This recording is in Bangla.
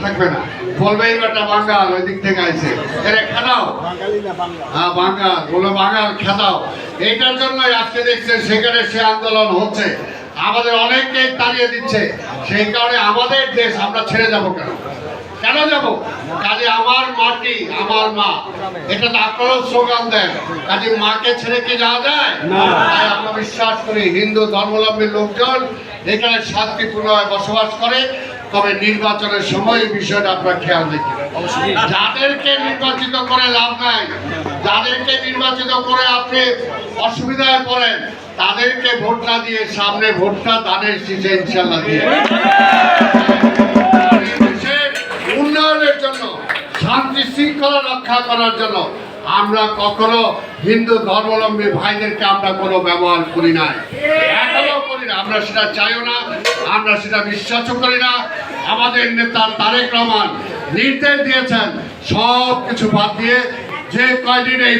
থাকবে না, বলবে এইবারটা বাঙাল ওই দিক থেকে আইছে, এরে খেদাও, হ্যাঁ বাঙাল বলে বাঙাল খেদাও। এইটার জন্যই আজকে দেখছেন সেখানে সে আন্দোলন হচ্ছে, আমাদের অনেককে তাড়িয়ে দিচ্ছে। সেই কারণে আমাদের দেশ আমরা ছেড়ে যাব কেন, কেন যাব? কাজে আমার মাটি আমার মা, এটা তো আপনারাও স্লোগান দেন, কাজে মাকে ছেড়ে কি যাওয়া যায়? তাই আমরা বিশ্বাস করি হিন্দু ধর্মাবলম্বী লোকজন এখানে শান্তিপূর্ণভাবে বসবাস করে। তবে নির্বাচনের সময় এই বিষয়টা আপনার খেয়াল রাখবেন। যাদেরকে নির্বাচিত করে লাভ নাই, যাদেরকে নির্বাচিত করে আপনি অসুবিধায় পড়েন, তাদেরকে ভোট না দিয়ে সামনে ভোটটা দানের শীষে ইনশাল্লাহ দিয়ে উন্নয়নের জন্য, শান্তি শৃঙ্খলা রক্ষা করার জন্য আমরা কখনো হিন্দু ধর্মাবলম্বী ভাইদেরকে আমরা কোনো ব্যবহার করি না, এখনো করি না। আমরা সেটা চাইও না, আমরা সেটা বিশ্বাসও করি না। আমাদের নেতা তারেক রহমান নির্দেশ দিয়েছেন সব কিছু বাদ দিয়ে যে কয়দিন এই